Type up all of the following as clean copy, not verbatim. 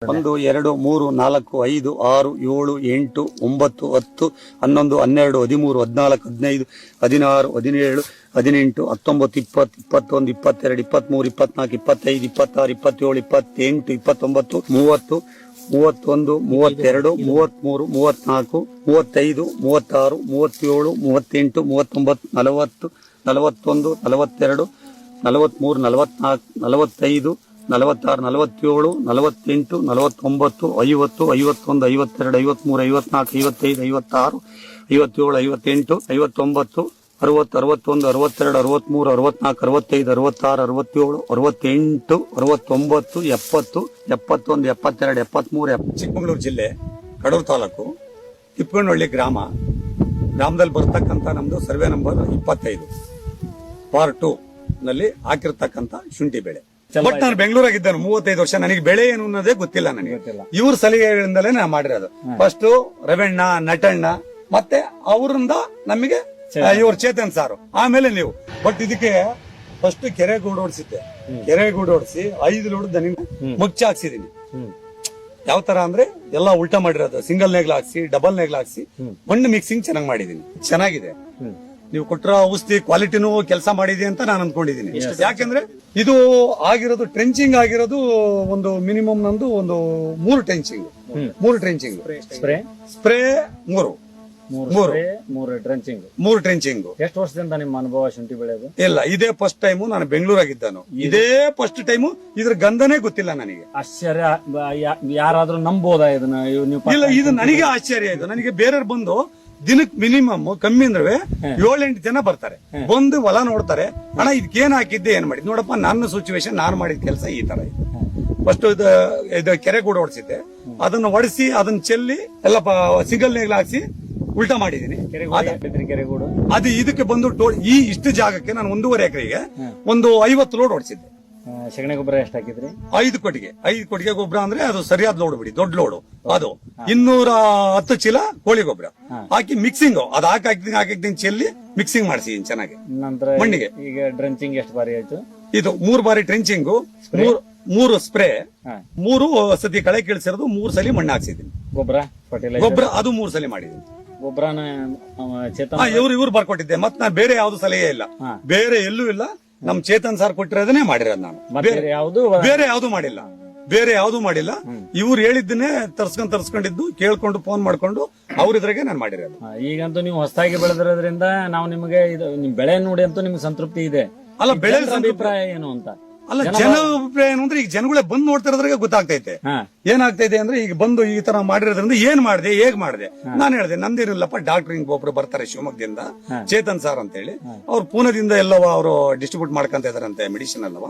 1 2 3 4 5 6 7 8 9 10 11 12 13 14 15 16 17 18 19 20 21 22 23 24 25 26 27 28 29 30 31 32 33 34 35 36 37 38 39 40 41 42 43 44 45 46 47 48 49 50 51 52 53 54 55 56 57 58 59 60 61 62 63 64 65 66 67 68 69 70 71 72 73 ಚಿಕ್ಕಮಗಳೂರು ಜಿಲ್ಲೆ ಕಡೂರು ತಾಲೂಕು ತಿಪ್ಪನಹಳ್ಳಿ ಗ್ರಾಮದಲ್ಲಿ ಬರ್ತಕ್ಕಂಥ ನಮ್ದು ಸರ್ವೆ ನಂಬರ್ 25 ಪಾರ್ಟ್ 2 ನಲ್ಲಿ ಹಾಕಿರ್ತಕ್ಕಂಥ ಶುಂಠಿ ಬೆಳೆ. ಬಟ್ ನಾನು ಬೆಂಗಳೂರಾಗಿದ್ದಾನು 35 ವರ್ಷ. ನನಗೆ ಬೆಳೆ ಏನು ಅನ್ನೋದೇ ಗೊತ್ತಿಲ್ಲ. ನನಗೆ ಇವ್ರ ಸಲಹೆಗಳಿಂದಲೇ ನಾ ಮಾಡಿರೋದು. ಫಸ್ಟ್ ರವಣ್ಣ, ನಟಣ್ಣ, ಮತ್ತೆ ಅವರಿಂದ ನಮಗೆ ಇವ್ರ ಚೇತನ್ ಸಾರು, ಆಮೇಲೆ ನೀವು. ಬಟ್ ಇದಕ್ಕೆ ಫಸ್ಟ್ ಕೆರೆಗೂಡು ಓಡಿಸಿದ್ದೆ. ಕೆರೆಗೂಡು ಓಡಿಸಿ 5 ಲೋಡ್ ದನಿನ ಮುಚ್ಚ ಹಾಕ್ಸಿದೀನಿ. ಯಾವ ತರ ಅಂದ್ರೆ ಎಲ್ಲ ಉಲ್ಟಾ ಮಾಡಿರೋದು. ಸಿಂಗಲ್ ನೇಗ್ಲ ಹಾಕ್ಸಿ, ಡಬಲ್ ನೇಗ್ಲ ಹಾಕ್ಸಿ, ಮಣ್ಣು ಮಿಕ್ಸಿಂಗ್ ಚೆನ್ನಾಗಿ ಮಾಡಿದೀನಿ. ಚೆನ್ನಾಗಿದೆ. ನೀವು ಕೊಟ್ಟರ ಔಷಧಿ ಕ್ವಾಲಿಟಿನೂ ಕೆಲಸ ಮಾಡಿದೆ ಅಂತ ನಾನು ಅನ್ಕೊಂಡಿದ್ದೀನಿ. ಯಾಕೆಂದ್ರೆ ಇದು ಆಗಿರೋದು ಟ್ರೆಂಚಿಂಗ್ ಆಗಿರೋದು ಒಂದು ಮಿನಿಮಮ್ ನಂದು ಒಂದು 3 ಟ್ರೆಂಚಿಂಗ್ ಸ್ಪ್ರೇ 3 ಟ್ರೆಂಚಿಂಗ್. ಎಷ್ಟು ವರ್ಷದಿಂದ ನಿಮ್ಮ ಅನುಭವ ಶುಂಠಿ ಬೆಳೆಯೋದು? ಇಲ್ಲ, ಇದೇ ಫಸ್ಟ್ ಟೈಮು. ನಾನು ಬೆಂಗಳೂರಾಗಿದ್ದಾನು. ಇದೇ ಫಸ್ಟ್ ಟೈಮು. ಇದ್ರ ಗಂಧನೇ ಗೊತ್ತಿಲ್ಲ ನನಗೆ. ಆಶ್ಚರ್ಯ. ಯಾರಾದ್ರೂ ನಂಬೋದಾ ಇದನ್ನ? ಇಲ್ಲ, ಇದು ನನಗೆ ಆಶ್ಚರ್ಯ. ಇದು ನನಗೆ ಬೇರೆಯವ್ರು ಬಂದು ದಿನಕ್ಕೆ ಮಿನಿಮಮ್ ಕಮ್ಮಿ ಅಂದ್ರೆ 7-8 ಜನ ಬರ್ತಾರೆ, ಬಂದು ಹೊಲ ನೋಡ್ತಾರೆ. ಅಣ್ಣ ಇದಕ್ಕೇನ್ ಹಾಕಿದ್ದೆ, ಏನ್ ಮಾಡಿದ್ ನೋಡಪ್ಪ, ನನ್ನ ಸಿಚುವೇಶನ್, ನಾನು ಮಾಡಿದ ಕೆಲಸ ಈ ತರ ಇದೆ. ಫಸ್ಟ್ ಇದು ಕೆರೆಗೂಡು ಹೊಡಿಸಿದ್ದೆ, ಅದನ್ನ ಹೊಡಿಸಿ ಅದನ್ನ ಚೆಲ್ಲಿ ಎಲ್ಲ ಸಿಂಗಲ್ ನೇಗ್ಲ ಹಾಕ್ಸಿ ಉಲ್ಟಾ ಮಾಡಿದೀನಿ. ಕೆರೆಗೂಡು ಅದು ಇದಕ್ಕೆ ಬಂದು ಇಷ್ಟು ಜಾಗಕ್ಕೆ ನಾನು 1.5 ಎಕರೆಗೆ ಒಂದು 50 ಲೋಡ್ ಹೊಡಿಸಿದ್ದೆ. ಸಗಣಿ ಗೊಬ್ಬರ ಎಷ್ಟು ಹಾಕಿದ್ರಿ? 5 ಕೊಟ್ಟಿಗೆ ಗೊಬ್ಬರ ಅಂದ್ರೆ ಅದು ಸರಿಯಾದ ಲೋಡ್ ಬಿಡಿ, ದೊಡ್ಡ ಲೋಡು. ಅದು 210 ಚೀಲ ಕೋಳಿ ಗೊಬ್ಬರ ಹಾಕಿ ಮಿಕ್ಸಿಂಗ್ ಅದು ಹಾಕಿದ್ದೀನಿ ಚೆಲ್ಲಿ ಮಿಕ್ಸಿಂಗ್ ಮಾಡಿಸಿದೀನಿ ಚೆನ್ನಾಗಿ. ನಂತರ ಮಣ್ಣಿಗೆ ಈಗ ಡ್ರೆಂಚಿಂಗ್ ಎಷ್ಟು ಬಾರಿ ಆಯ್ತು? ಇದು 3 ಬಾರಿ ಟ್ರೆಂಚಿಂಗ್, 3 ಸ್ಪ್ರೇ, 3 ಸತಿ ಕಳೆ ಕೀಳ್ಸಿರೋದು, 3 ಸಲ ಮಣ್ಣು ಹಾಕ್ಸಿದೀನಿ. ಗೊಬ್ಬರ ಅದು 3 ಸಲ ಮಾಡಿದೀನಿ. ಗೊಬ್ಬರನ ಇವ್ರು ಬರ್ಕೊಟ್ಟಿದ್ದೆ. ಮತ್ತೆ ನಾನು ಬೇರೆ ಯಾವ್ದು ಸಲಹೆ ಇಲ್ಲ, ಬೇರೆ ಎಲ್ಲೂ ಇಲ್ಲ. ನಮ್ ಚೇತನ್ ಸಾರ್ ಕೊಟ್ಟಿರೋದನ್ನೇ ಮಾಡಿರೋದು ನಾನು. ಬೇರೆ ಯಾವ್ದು ಮಾಡಿಲ್ಲ. ಇವ್ರು ಹೇಳಿದ್ದನ್ನೇ ತರ್ಸ್ಕೊಂಡಿದ್ದು, ಕೇಳ್ಕೊಂಡು ಫೋನ್ ಮಾಡ್ಕೊಂಡು ಅವ್ರ ಇದ್ರಾಗೆ ನಾನು ಮಾಡಿರೋದು. ಈಗಂತೂ ನೀವು ಹೊಸದಾಗಿ ಬೆಳೆದಿರೋದ್ರಿಂದ ನಾವು ನಿಮಗೆ ನಿಮ್ ಬೆಳೆ ನೋಡಿ ಅಂತೂ ನಿಮ್ಗೆ ಸಂತೃಪ್ತಿ ಇದೆ. ಅಲ್ಲ, ಬೆಳೆ ಅಭಿಪ್ರಾಯ ಏನು ಅಂತ ಅಲ್ಲ, ಜನ ಅಭಿಪ್ರಾಯ ಏನು ಅಂದ್ರೆ ಈಗ ಜನಗಳೇ ಬಂದು ನೋಡ್ತಿರೋದ್ರಾಗೆ ಗೊತ್ತಾಗ್ತೈತೆ. ಏನಾಗ್ತೈತೆ ಅಂದ್ರೆ ಈಗ ಬಂದು ಈ ತರ ಮಾಡಿರೋದ್ರಿಂದ ಏನ್ ಮಾಡಿದೆ, ಹೇಗ್ ಮಾಡಿದೆ. ನಾನು ಹೇಳಿದೆ ನಂದೇನಿಲ್ಲಪ್ಪ, ಡಾಕ್ಟರ್ ಒಬ್ರು ಬರ್ತಾರೆ ಶಿವಮೊಗ್ಗದಿಂದ, ಚೇತನ್ ಸಾರ್ ಅಂತ ಹೇಳಿ. ಅವ್ರು ಪೂನಾದಿಂದ ಎಲ್ಲವ ಅವರು ಡಿಸ್ಟ್ರಿಬ್ಯೂಟ್ ಮಾಡ್ಕೊಂತ ಇದಾರಂತೆ ಮೆಡಿಸಿನ್ ಅಲ್ಲವ.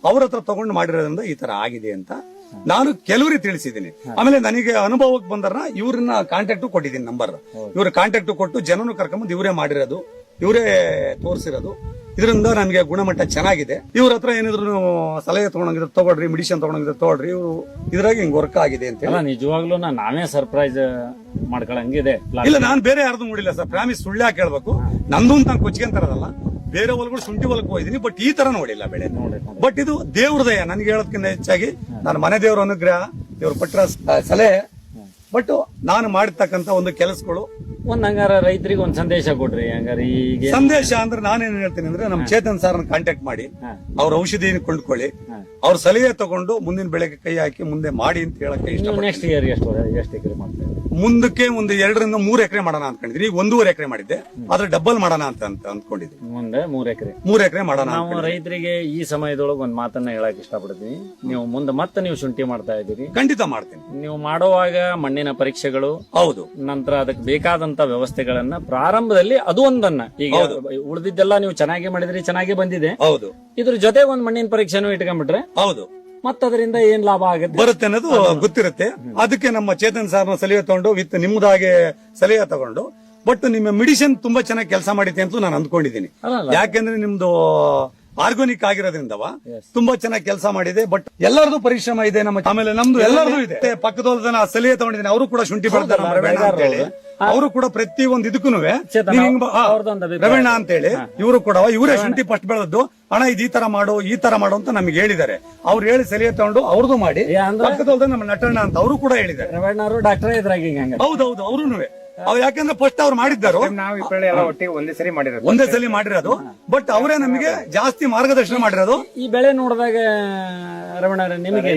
ಅವ್ರ ಹತ್ರ ತಗೊಂಡು ಮಾಡಿರೋದ್ರಿಂದ ಈ ತರ ಆಗಿದೆ ಅಂತ ನಾನು ಕೆಲವರಿಗೆ ತಿಳಿಸಿದ್ದೀನಿ. ಆಮೇಲೆ ನನಗೆ ಅನುಭವಕ್ಕೆ ಬಂದಾರ ಇವ್ರನ್ನ ಕಾಂಟ್ಯಾಕ್ಟ್ ಕೊಟ್ಟಿದ್ದೀನಿ, ನಂಬರ್. ಇವ್ರ ಕಾಂಟ್ಯಾಕ್ಟ್ ಕೊಟ್ಟು ಜನನು ಕರ್ಕೊಂಬಂದು ಇವರೇ ಮಾಡಿರೋದು, ಇವರೇ ತೋರಿಸಿರೋದು. ಇದರಿಂದ ನನಗೆ ಗುಣಮಟ್ಟ ಚೆನ್ನಾಗಿದೆ. ಇವ್ರ ಹತ್ರ ಏನಿದ್ರು ಸಲಹೆ ತಗೊಂಡಿದ್ರೆ ತಗೊಳ್ರಿ, ಮೆಡಿಸಿನ್ ತಗೊಂಡಿದ್ರೆ ತಗೊಳ್ರಿ, ಇವ್ರು ಇದ್ರಾಗ ಹಿಂಗ್ ವರ್ಕ್ ಆಗಿದೆ ಅಂತ ಹೇಳಿ. ನಿಜವಾಗ್ಲೂ ನಾವೇ ಸರ್ಪ್ರೈಸ್ ಮಾಡ್ಕೊಳಂಗಿದೆ. ಇಲ್ಲ, ನಾನು ಬೇರೆ ಯಾರ್ದು ನೋಡಿಲ್ಲ ಸರ್. ಪ್ರಾಮಿಸ್ ಸುಳ್ಳು ಯಾಕೆ ಹೇಳ್ಬೇಕು? ನಂದು ಅಂತ ಕೊಚ್ಕೊಂತಾರದಲ್ಲ, ಬೇರೆ ಹೊಲಗಳು ಶುಂಠಿ ಹೊಲಕ್ಕೆ ಹೋಗಿದ್ದೀನಿ, ಬಟ್ ಈ ತರ ನೋಡಿಲ್ಲ ಬೆಳೆ. ಬಟ್ ಇದು ದೇವ್ರ ದಯ. ನನಗೆ ಹೇಳೋದಕ್ಕಿಂತ ಹೆಚ್ಚಾಗಿ ನಾನು ಮನೆ ದೇವ್ರ ಅನುಗ್ರಹ, ದೇವ್ರ ಪಟ್ಟ ಸಲಹೆ. ಬಟ್ ನಾನು ಮಾಡಿರ್ತಕ್ಕಂತ ಒಂದು ಕೆಲಸಗಳು ಹಂಗಾರ ರೈತರಿಗೆ ಒಂದ್ ಸಂದೇಶ ಕೊಡ್ರಿ. ಹಂಗಾರ ಈಗ ಸಂದೇಶ ಅಂದ್ರೆ ನಾನೇನ್ ಹೇಳ್ತೀನಿ ಅಂದ್ರೆ, ನಮ್ ಚೇತನ್ ಸಾರ್ ಕಾಂಟ್ಯಾಕ್ಟ್ ಮಾಡಿ ಅವ್ರ ಔಷಧಿ ಕೊಂಡ್ಕೊಳ್ಳಿ, ಅವ್ರ ಸಲಹೆ ತಗೊಂಡು ಮುಂದಿನ ಬೆಳೆಗೆ ಕೈ ಹಾಕಿ ಮುಂದೆ ಮಾಡಿ ಅಂತ ಹೇಳಕ್ಕೆ ಇಷ್ಟ. ನೆಕ್ಸ್ಟ್ ಇಯರ್ ಎಷ್ಟು ಎಕರೆ ಮಾಡ್ತಾರೆ? ಮುಂದಕ್ಕೆ ಒಂದು 2 ರಿಂದ 3 ಎಕರೆ ಮಾಡೋಣ ಅನ್ಕೊಂಡಿದ್ರಿ. ಈಗ 1.5 ಎಕರೆ ಮಾಡಿದ್ದೆ, ಆದ್ರೆ ಡಬಲ್ ಮಾಡೋಣ ಅಂತ ಅಂದ್ಕೊಂಡಿದ್ವಿ. ಮುಂದೆ 3 ಎಕರೆ ಮಾಡೋಣ. ನಾವು ರೈತರಿಗೆ ಈ ಸಮಯದೊಳಗೆ ಒಂದ್ ಮಾತನ್ನ ಹೇಳಕ್ ಇಷ್ಟಪಡ್ತೀನಿ. ನೀವು ಮುಂದೆ ಮತ್ತೆ ನೀವು ಶುಂಠಿ ಮಾಡ್ತಾ ಇದ್ದೀರಿ, ಖಂಡಿತ ಮಾಡ್ತೀನಿ. ನೀವು ಮಾಡುವಾಗ ಮಣ್ಣಿನ ಪರೀಕ್ಷೆಗಳು, ಹೌದು, ನಂತರ ಅದಕ್ಕೆ ಬೇಕಾದಂತ ವ್ಯವಸ್ಥೆಗಳನ್ನ ಪ್ರಾರಂಭದಲ್ಲಿ ಅದು ಒಂದನ್ನ, ಈಗ ಉಳಿದಿದ್ದೆಲ್ಲ ನೀವು ಚೆನ್ನಾಗಿ ಮಾಡಿದ್ರಿ, ಚೆನ್ನಾಗಿ ಬಂದಿದೆ. ಹೌದು, ಇದ್ರ ಜೊತೆ ಒಂದ್ ಮಣ್ಣಿನ ಪರೀಕ್ಷೆನೂ ಇಟ್ಕೊಂಡ್ಬಿಟ್ರೆ ಹೌದು, ಮತ್ತದರಿಂದ ಏನ್ ಲಾಭ ಆಗುತ್ತೆ ಬರುತ್ತೆ ಅನ್ನೋದು ಗೊತ್ತಿರುತ್ತೆ. ಅದಕ್ಕೆ ನಮ್ಮ ಚೇತನ್ ಸಾರ್ನ ಸಲಹೆ ತಗೊಂಡು ವಿತ್ ನಿಮ್ದಾಗೆ ಸಲಹೆ ತಗೊಂಡು, ಬಟ್ ನಿಮ್ಮ ಮೆಡಿಸಿನ್ ತುಂಬಾ ಚೆನ್ನಾಗಿ ಕೆಲಸ ಮಾಡಿದೆ ಅಂತ ನಾನು ಅಂದ್ಕೊಂಡಿದ್ದೀನಿ. ಯಾಕೆಂದ್ರೆ ನಿಮ್ದು ಆರ್ಗಾನಿಕ್ ಆಗಿರೋದ್ರಿಂದವ ತುಂಬಾ ಚೆನ್ನಾಗಿ ಕೆಲಸ ಮಾಡಿದೆ. ಬಟ್ ಎಲ್ಲರದು ಪರಿಶ್ರಮ ಇದೆ ನಮ್ಮ, ಆಮೇಲೆ ನಮ್ದು ಎಲ್ಲರದು ಇದೆ. ಪಕ್ಕದೋಲ್ದನ ಸಲಹೆ ತಗೊಂಡಿದ್ದೀನಿ, ಅವರು ಕೂಡ ಶುಂಠಿ ಬೆಳೆದಾರೆ ನಮ್ಮ ರವೀಣ ಅಂತ ಹೇಳಿ. ಅವರು ಕೂಡ ಪ್ರತಿ ಒಂದು ಇದಕ್ಕೂ ರವೀಣ ಅಂತ ಹೇಳಿ ಇವರು ಕೂಡ ಇವರೇ ಶುಂಠಿ ಫಸ್ಟ್ ಬೆಳೆದದ್ದು. ಅಣ್ಣ ಇದು ಈ ತರ ಮಾಡು ಅಂತ ನಮ್ಗೆ ಹೇಳಿದ್ದಾರೆ. ಅವ್ರು ಹೇಳಿ ಸಲಹೆ ತಗೊಂಡು ಅವ್ರದ್ದು ಮಾಡಿ. ಪಕ್ಕದೋಲ್ದ ನಮ್ಮ ನಟಣ್ಣ ಅಂತ ಅವರು ಕೂಡ ಹೇಳಿದ್ದಾರೆ. ರವೀಣ ಡಾಕ್ಟರ್ ಇದ್ರಾಗಿ. ಹೌದೌದು, ಅವ್ರು ಅವ್ರು ಯಾಕಂದ್ರೆ ಫಸ್ಟ್ ಅವ್ರು ಮಾಡಿದ್ದಾರು, ಒಟ್ಟಿಗೆ ಒಂದೇ ಸಲ ಮಾಡಿರೋದು. ಬಟ್ ಅವರೇ ನಮಗೆ ಜಾಸ್ತಿ ಮಾರ್ಗದರ್ಶನ ಮಾಡಿರೋದು. ಈ ಬೆಳೆ ನೋಡಿದಾಗ ರಮಣ ನಿಮಗೆ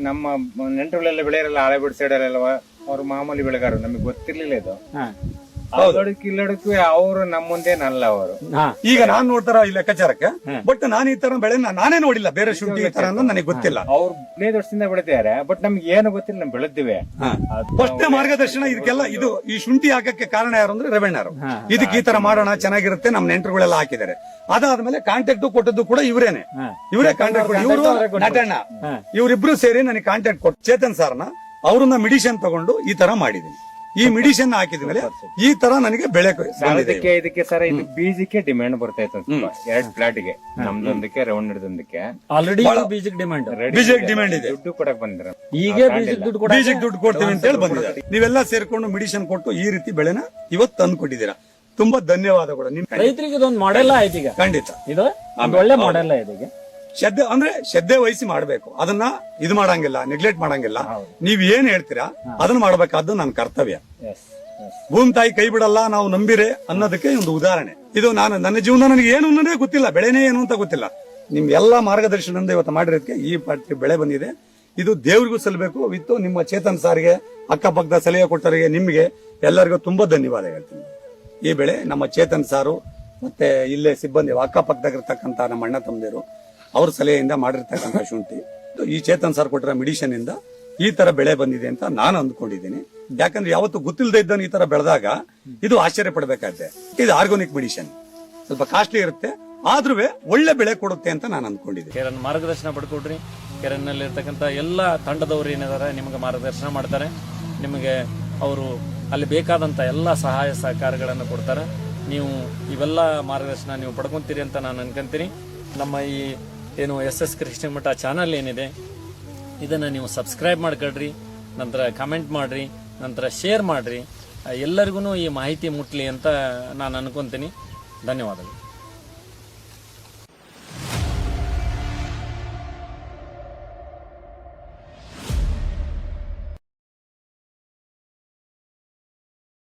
ನಮ್ಮ ನೆಂಟುಗಳೆಲ್ಲ ಬೆಳೆಯಲ್ಲ, ಹಳೆಬೀಡು ಸೈಡ್ ಅಲ್ಲೆಲ್ಲ ಅವ್ರು ಮಾಮೂಲಿ ಬೆಳೆಗಾರರು, ನಮಗೆ ಗೊತ್ತಿರ್ಲಿಲ್ಲ ಇದು. ಇಲ್ಲಡಕ್ಕೂ ಅವರು ನಮ್ಮ ಮುಂದೇನಲ್ಲ ಅವರು. ಈಗ ನಾನ್ ನೋಡ್ತಾರ ಈ ಲೆಕ್ಕಾಚಾರಕ್ಕೆ, ಬಟ್ ನಾನು ಈ ತರ ಬೆಳೆ ನಾನೇ ನೋಡಿಲ್ಲ, ಬೇರೆ ಶುಂಠಿ ಈ ತರ ಅನ್ನೋದು ನನಗೆ ಗೊತ್ತಿಲ್ಲ. ಅವ್ರು 15 ವರ್ಷದಿಂದ ಬೆಳಿತಾರೆ, ಬಟ್ ನಮ್ಗೆ ಏನು ಗೊತ್ತಿಲ್ಲ, ನಮ್ ಬೆಳೆದಿವೆ. ಫಸ್ಟ್ ಮಾರ್ಗದರ್ಶನ ಇದಕ್ಕೆಲ್ಲ ಇದು ಈ ಶುಂಠಿ ಹಾಕಕ್ಕೆ ಕಾರಣ ಯಾರು ಅಂದ್ರೆ ರವೀಣರು. ಇದಕ್ಕೆ ಈ ತರ ಮಾಡೋಣ ಚೆನ್ನಾಗಿರುತ್ತೆ, ನಮ್ ನೆಂಟರುಗಳೆಲ್ಲ ಹಾಕಿದ್ದಾರೆ. ಅದಾದ್ಮೇಲೆ ಕಾಂಟ್ಯಾಕ್ಟ್ ಕೊಟ್ಟದ್ದು ಕೂಡ ಇವರೇ ಕಾಂಟ್ಯಾಕ್ಟ್ ಕೊಟ್ಟು, ಇವರು ನಟಣ್ಣ, ಇವರಿಬ್ರು ಸೇರಿ ನನಗೆ ಕಾಂಟ್ಯಾಕ್ಟ್ ಕೊಟ್ಟು ಚೇತನ್ ಸರ್ನ ಅವ್ರನ್ನ ಮೆಡಿಸಿನ್ ತಗೊಂಡು ಈ ತರ ಮಾಡಿದೀನಿ. ಈ ಮೆಡಿಸಿನ್ ಹಾಕಿದ್ಮೇಲೆ ಈ ತರ ನನಗೆ ಬೆಳೆ ಇದಕ್ಕೆ ಸರ್ ಇದು ಬೀಜಕ್ಕೆ ಡಿಮ್ಯಾಂಡ್ ಬರ್ತಾ ಇತ್ತು. 2 ಪ್ಲಾಟ್ಗೆ ನಮ್ದೊಂದಕ್ಕೆ ರೌಂಡ್ ಹಿಡಿದೊಂದಕ್ಕೆ ಆಲ್ರೆಡಿ ಬೀಜಕ್ಕೆ ಡಿಮ್ಯಾಂಡ್ ಇದೆ. ದುಡ್ಡು ಕೊಡಕ್ ಬಂದಿರ, ಈಗ ಬೀಜಕ್ಕೆ ದುಡ್ಡು ಕೊಡ್ತೀವಿ ಅಂತ ಹೇಳಿ ಬಂದಿದ್ದಾರೆ. ನೀವೆಲ್ಲ ಸೇರ್ಕೊಂಡು ಮೆಡಿಸಿನ್ ಕೊಟ್ಟು ಈ ರೀತಿ ಬೆಳೆನ ಇವತ್ತು ತಂದು ಕೊಟ್ಟಿದ್ದೀರಾ. ತುಂಬಾ ಧನ್ಯವಾದ ಕೂಡ ನಿಮ್ ರೈತರಿಗೆ. ಇದೊಂದು ಮಾಡೆಲ್ಲ ಆಯ್ತು ಈಗ. ಖಂಡಿತ ಇದು ಒಳ್ಳೆ ಮಾಡೆಲ್ಲ ಇದೆ. ಶ್ರದ್ಧೆ ವಹಿಸಿ ಮಾಡ್ಬೇಕು, ಅದನ್ನ ಇದು ಮಾಡಂಗಿಲ್ಲ, ನೆಗ್ಲೆಕ್ಟ್ ಮಾಡಂಗಿಲ್ಲ. ನೀವ್ ಏನ್ ಹೇಳ್ತೀರಾ ಅದನ್ನ ಮಾಡ್ಬೇಕಾದ್ದು ನನ್ನ ಕರ್ತವ್ಯ. ಭೂಮಿ ತಾಯಿ ಕೈ ಬಿಡಲ್ಲ, ನಾವು ನಂಬಿರೆ ಅನ್ನೋದಕ್ಕೆ ಒಂದು ಉದಾಹರಣೆ ಇದು. ನನ್ನ ಜೀವನ ನನಗೆ ಏನು ಅನ್ನೋದೇ ಗೊತ್ತಿಲ್ಲ, ಬೆಳೆನೇ ಏನು ಅಂತ ಗೊತ್ತಿಲ್ಲ. ನಿಮ್ ಎಲ್ಲಾ ಮಾರ್ಗದರ್ಶನದಿಂದ ಇವತ್ತು ಮಾಡಿರೋದಕ್ಕೆ ಈ ಬೆಳೆ ಬಂದಿದೆ. ಇದು ದೇವ್ರಿಗೂ ಸಲ್ಲಬೇಕು. ವಿತ್ತು ನಿಮ್ಮ ಚೇತನ್ ಸಾರಿಗೆ, ಅಕ್ಕಪಕ್ಕದ ಸಲಹೆ ಕೊಟ್ಟವರಿಗೆ, ನಿಮ್ಗೆ ಎಲ್ಲರಿಗೂ ತುಂಬಾ ಧನ್ಯವಾದ ಹೇಳ್ತೀನಿ. ಈ ಬೆಳೆ ನಮ್ಮ ಚೇತನ್ ಸಾರು ಮತ್ತೆ ಇಲ್ಲೇ ಸಿಬ್ಬಂದಿ ಅಕ್ಕಪಕ್ಕದಾಗಿರ್ತಕ್ಕಂಥ ನಮ್ಮ ಅಣ್ಣ ತಮ್ಮದಿರು ಅವ್ರ ಸಲಹೆಯಿಂದ ಮಾಡಿರ್ತಕ್ಕಂಥ ಶುಂಠಿ, ಈ ಚೇತನ್ ಸರ್ ಕೊಟ್ಟಿರೋ ಮೆಡಿಸಿನ್ ಇಂದ ಈ ತರ ಬೆಳೆ ಬಂದಿದೆ ಅಂತ ನಾನು ಅಂದ್ಕೊಂಡಿದ್ದೀನಿ. ಯಾಕಂದ್ರೆ ಯಾವತ್ತು ಗೊತ್ತಿಲ್ಲದೆ ಇದ್ದವನು ಈ ತರ ಬೆಳೆದಾಗ ಇದು ಆಶ್ಚರ್ಯ ಪಡಬೇಕಾದ್ರೆ. ಇದು ಆರ್ಗಾನಿಕ್ ಮೆಡಿಸಿನ್, ಸ್ವಲ್ಪ ಕಾಸ್ಟ್ಲಿ ಇರುತ್ತೆ, ಆದ್ರೂ ಒಳ್ಳೆ ಬೆಳೆ ಕೊಡುತ್ತೆ ಅಂತ ನಾನು ಅಂದ್ಕೊಂಡಿದ್ದೀನಿ. ಕೆರನ್ ಮಾರ್ಗದರ್ಶನ ಪಡ್ಕೊಡ್ರಿ. ಕೆರನ್ನಲ್ಲಿ ಇರ್ತಕ್ಕಂಥ ಎಲ್ಲ ತಂಡದವರು ಏನಿದ್ದಾರೆ ನಿಮಗೆ ಮಾರ್ಗದರ್ಶನ ಮಾಡ್ತಾರೆ. ನಿಮಗೆ ಅವರು ಅಲ್ಲಿ ಬೇಕಾದಂತ ಎಲ್ಲ ಸಹಾಯ ಸಹಕಾರಗಳನ್ನು ಕೊಡ್ತಾರೆ. ನೀವು ಇವೆಲ್ಲ ಮಾರ್ಗದರ್ಶನ ನೀವು ಪಡ್ಕೊಂತೀರಿ ಅಂತ ನಾನು ಅನ್ಕೊಂತೀನಿ. ನಮ್ಮ ಈ ಏನು SS ಕೃಷಿ ಮಠ ಚಾನಲ್ ಏನಿದೆ ಇದನ್ನು ನೀವು ಸಬ್ಸ್ಕ್ರೈಬ್ ಮಾಡ್ಕೊಳ್ರಿ, ನಂತರ ಕಮೆಂಟ್ ಮಾಡಿರಿ, ನಂತರ ಶೇರ್ ಮಾಡಿರಿ. ಎಲ್ಲರಿಗೂ ಈ ಮಾಹಿತಿ ಮುಟ್ಲಿ ಅಂತ ನಾನು ಅನ್ಕೊಂತೀನಿ. ಧನ್ಯವಾದಗಳು.